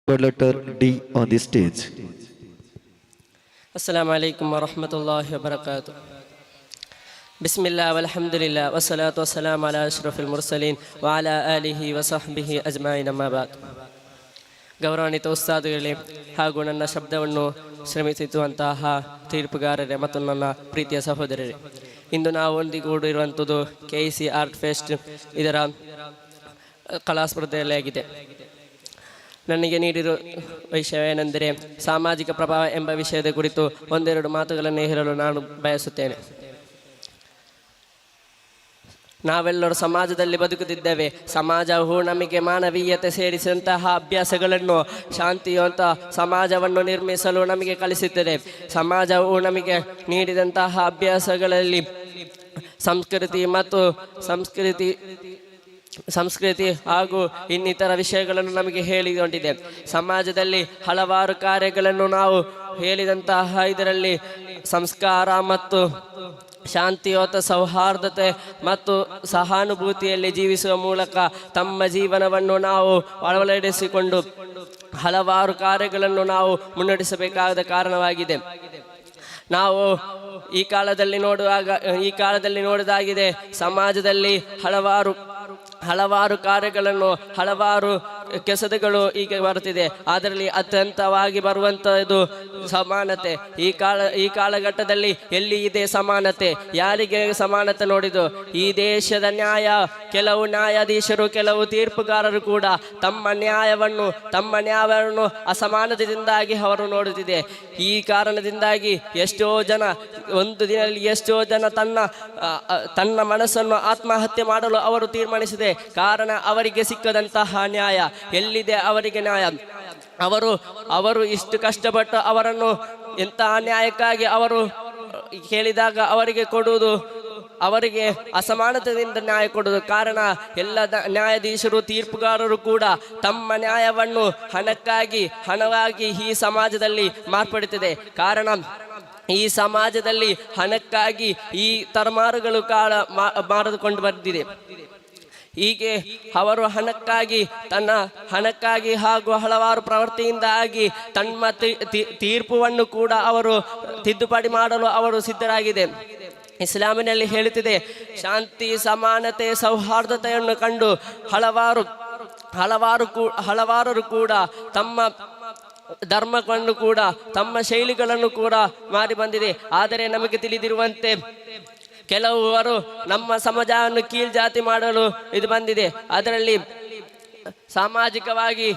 letter D on the stage. Assalamu alaikum wa rahmatullahi wa barakatuh. Bismillah walhamdulillah wa salatu wa salam ala ashrafil mursalin wa ala alihi wa sahbihi ajma'in amma ba'd. ಗೌರವಾನ್ವಿತ ಉಸ್ತಾದುಗಳೇ ಹಾಗೂ ನನ್ನ ಶಬ್ದವನ್ನು ಶ್ರಮಿಸುವಂತಹ ತೀರ್ಪುಗಾರರೇ ಮತ್ತು ನನ್ನ ಪ್ರೀತಿಯ ಸಹೋದರರೇ, ಇಂದು ನಾವು ಒಂದಿಗೂಡಿರುವಂಥದ್ದು KC art fest ಇದರ ಕಲಾ ಸ್ಪರ್ಧೆಯಲ್ಲಿ ಆಗಿದೆ. ನನಗೆ ನೀಡಿರುವ ವಿಷಯವೇನೆಂದರೆ ಸಾಮಾಜಿಕ ಪ್ರಭಾವ ಎಂಬ ವಿಷಯದ ಕುರಿತು ಒಂದೆರಡು ಮಾತುಗಳನ್ನು ಹೇಳಲು ನಾನು ಬಯಸುತ್ತೇನೆ. ನಾವೆಲ್ಲರೂ ಸಮಾಜದಲ್ಲಿ ಬದುಕುತ್ತಿದ್ದೇವೆ. ಸಮಾಜವು ನಮಗೆ ಮಾನವೀಯತೆ ಸೇರಿಸಿದಂತಹ ಅಭ್ಯಾಸಗಳನ್ನು, ಶಾಂತಿಯುತ ಸಮಾಜವನ್ನು ನಿರ್ಮಿಸಲು ನಮಗೆ ಕಲಿಸುತ್ತದೆ. ಸಮಾಜವು ನಮಗೆ ನೀಡಿದಂತಹ ಅಭ್ಯಾಸಗಳಲ್ಲಿ ಸಂಸ್ಕೃತಿ ಹಾಗೂ ಇನ್ನಿತರ ವಿಷಯಗಳನ್ನು ನಮಗೆ ಹೇಳಿಕೊಂಡಿದೆ. ಸಮಾಜದಲ್ಲಿ ಹಲವಾರು ಕಾರ್ಯಗಳನ್ನು ನಾವು ಹೇಳಿದಂತಹ ಇದರಲ್ಲಿ ಸಂಸ್ಕಾರ ಮತ್ತು ಶಾಂತಿಯುತ ಸೌಹಾರ್ದತೆ ಮತ್ತು ಸಹಾನುಭೂತಿಯಲ್ಲಿ ಜೀವಿಸುವ ಮೂಲಕ ತಮ್ಮ ಜೀವನವನ್ನು ನಾವು ಅಳವಡಿಸಿಕೊಂಡು ಹಲವಾರು ಕಾರ್ಯಗಳನ್ನು ನಾವು ಮುನ್ನಡೆಸಬೇಕಾದ ಕಾರಣವಾಗಿದೆ. ನಾವು ಈ ಕಾಲದಲ್ಲಿ ನೋಡುವುದಾಗಿದೆ, ಸಮಾಜದಲ್ಲಿ ಹಲವಾರು ಕಾರ್ಯಗಳನ್ನು, ಹಲವಾರು ಕೆಸದುಗಳು ಈಗ ಬರುತ್ತಿದೆ. ಅದರಲ್ಲಿ ಅತ್ಯಂತವಾಗಿ ಬರುವಂಥದ್ದು ಸಮಾನತೆ. ಈ ಕಾಲಘಟ್ಟದಲ್ಲಿ ಎಲ್ಲಿ ಇದೆ ಸಮಾನತೆ? ಯಾರಿಗೆ ಸಮಾನತೆ ನೋಡಿದು? ಈ ದೇಶದ ಕೆಲವು ನ್ಯಾಯಾಧೀಶರು, ಕೆಲವು ತೀರ್ಪುಗಾರರು ಕೂಡ ತಮ್ಮ ನ್ಯಾಯವನ್ನು ಅಸಮಾನತೆಯಿಂದಾಗಿ ಅವರು ನೋಡುತ್ತಿದೆ. ಈ ಕಾರಣದಿಂದಾಗಿ ಎಷ್ಟೋ ಜನ ಒಂದು ದಿನದಲ್ಲಿ ತನ್ನ ಮನಸ್ಸನ್ನು ಆತ್ಮಹತ್ಯೆ ಮಾಡಲು ಅವರು ತೀರ್ಮಾನಿಸಿದೆ. ಕಾರಣ ಅವರಿಗೆ ಸಿಕ್ಕದಂತಹ ನ್ಯಾಯ. ಎಲ್ಲಿದೆ ಅವರಿಗೆ ನ್ಯಾಯ? ಅವರು ಇಷ್ಟು ಕಷ್ಟಪಟ್ಟು ಅವರನ್ನು ಎಂತಹ ನ್ಯಾಯಕ್ಕಾಗಿ ಅವರು ಕೇಳಿದಾಗ ಅವರಿಗೆ ಅಸಮಾನತೆಯಿಂದ ನ್ಯಾಯ ಕೊಡುವುದು. ಕಾರಣ ಎಲ್ಲ ನ್ಯಾಯಾಧೀಶರು, ತೀರ್ಪುಗಾರರು ಕೂಡ ತಮ್ಮ ನ್ಯಾಯವನ್ನು ಹಣವಾಗಿ ಈ ಸಮಾಜದಲ್ಲಿ ಮಾರ್ಪಡುತ್ತಿದೆ. ಕಾರಣ ಈ ಸಮಾಜದಲ್ಲಿ ಹಣಕ್ಕಾಗಿ ಈ ತಲೆಮಾರುಗಳು ಮಾರಿಕೊಂಡು ಬಂದಿದೆ. ಹೀಗೆ ಅವರು ಹಣಕ್ಕಾಗಿ ಹಾಗೂ ಹಲವಾರು ಪ್ರವೃತ್ತಿಯಿಂದಾಗಿ ತಮ್ಮ ತೀರ್ಪುವನ್ನು ಕೂಡ ಅವರು ತಿದ್ದುಪಡಿ ಮಾಡಲು ಅವರು ಸಿದ್ಧರಾಗಿದೆ. ಇಸ್ಲಾಮಿನಲ್ಲಿ ಹೇಳುತ್ತಿದೆ, ಶಾಂತಿ, ಸಮಾನತೆ, ಸೌಹಾರ್ದತೆಯನ್ನು ಕಂಡು ಹಲವಾರು ಕೂಡ ತಮ್ಮ ಧರ್ಮವನ್ನು ಕೂಡ ತಮ್ಮ ಶೈಲಿಗಳನ್ನು ಕೂಡ ಮಾರಿ ಬಂದಿದೆ. ಆದರೆ ನಮಗೆ ತಿಳಿದಿರುವಂತೆ ಕೆಲವರು ನಮ್ಮ ಸಮಾಜವನ್ನು ಕೀಳ್ಜಾತಿ ಮಾಡಲು ಇದು ಬಂದಿದೆ. ಅದರಲ್ಲಿ ಸಾಮಾಜಿಕವಾಗಿ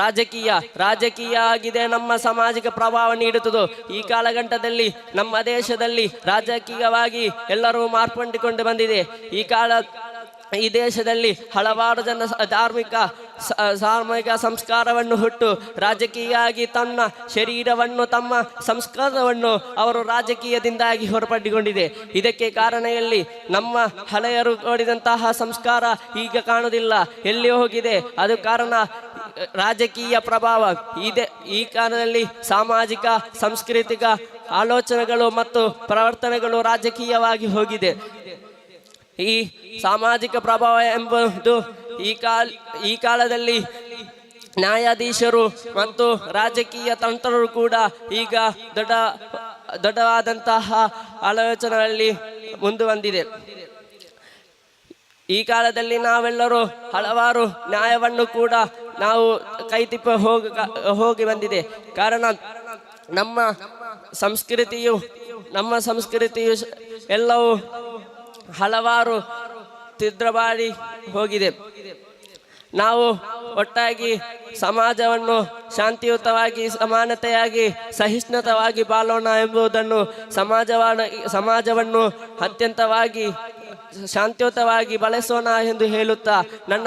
ರಾಜಕೀಯ ಆಗಿದೆ, ನಮ್ಮ ಸಾಮಾಜಿಕ ಪ್ರಭಾವ ನೀಡುತ್ತದೆ. ಈ ಕಾಲಘಟ್ಟದಲ್ಲಿ ನಮ್ಮ ದೇಶದಲ್ಲಿ ರಾಜಕೀಯವಾಗಿ ಎಲ್ಲರೂ ಮಾರ್ಪಡಿಕೊಂಡು ಬಂದಿದೆ. ಈ ದೇಶದಲ್ಲಿ ಹಲವಾರು ಜನ ಧಾರ್ಮಿಕ ಸಂಸ್ಕಾರವನ್ನು ಹುಟ್ಟು ರಾಜಕೀಯವಾಗಿ ತನ್ನ ಶರೀರವನ್ನು, ತಮ್ಮ ಸಂಸ್ಕಾರವನ್ನು ಅವರು ರಾಜಕೀಯದಿಂದಾಗಿ ಹೊರಪಡಿಕೊಂಡಿದೆ. ಇದಕ್ಕೆ ಕಾರಣದಲ್ಲಿ ನಮ್ಮ ಹಳೆಯರು ನೋಡಿದಂತಹ ಸಂಸ್ಕಾರ ಈಗ ಕಾಣುವುದಿಲ್ಲ, ಎಲ್ಲಿ ಹೋಗಿದೆ? ಅದು ಕಾರಣ ರಾಜಕೀಯ ಪ್ರಭಾವ ಇದೆ. ಈ ಕಾರಣದಲ್ಲಿ ಸಾಮಾಜಿಕ ಸಾಂಸ್ಕೃತಿಕ ಆಲೋಚನೆಗಳು ಮತ್ತು ಪ್ರವರ್ತನೆಗಳು ರಾಜಕೀಯವಾಗಿ ಹೋಗಿದೆ. ಈ ಸಾಮಾಜಿಕ ಪ್ರಭಾವ ಎಂಬುದು ಈ ಕಾಲದಲ್ಲಿ ನ್ಯಾಯಾಧೀಶರು ಮತ್ತು ರಾಜಕೀಯ ತಂತ್ರರು ಕೂಡ ಈಗ ದೊಡ್ಡವಾದಂತಹ ಆಲೋಚನೆಯಲ್ಲಿ ಮುಂದೆ ಬಂದಿದೆ. ಈ ಕಾಲದಲ್ಲಿ ನಾವೆಲ್ಲರೂ ಹಲವಾರು ನ್ಯಾಯವನ್ನು ಕೂಡ ನಾವು ಕೈತಿಪ್ಪ ಹೋಗಿ ಬಂದಿದೆ. ಕಾರಣ ನಮ್ಮ ಸಂಸ್ಕೃತಿಯು ಎಲ್ಲವೂ ಹಲವಾರು ತಿದ್ರಬಾಡಿ ಹೋಗಿದೆ. ನಾವು ಒಟ್ಟಾಗಿ ಸಮಾಜವನ್ನು ಶಾಂತಿಯುತವಾಗಿ, ಸಮಾನತೆಯಾಗಿ, ಸಹಿಷ್ಣುತವಾಗಿ ಬಾಳೋಣ ಎಂಬುದನ್ನು ಸಮಾಜವನ್ನು ಅತ್ಯಂತವಾಗಿ ಶಾಂತಿಯುತವಾಗಿ ಬಳಸೋಣ ಎಂದು ಹೇಳುತ್ತಾ ನನ್ನ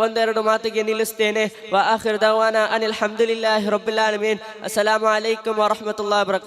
ಒಂದೆರಡು ಮಾತಿಗೆ ನಿಲ್ಲಿಸ್ತೇನೆ. ವ ಆಖಿರ್ ದವಾನಾ ಅನಿಲ್ ಹಮ್ದುಲಿಲ್ಲಾಹಿ ರಬ್ಬಿಲ್ ಆಲಮೀನ್. ಅಸ್ಸಲಾಮು ಅಲೈಕುಂ ವ ರಹಮತುಲ್ಲಾಹಿ ವ ಬರಕಾತುಹು.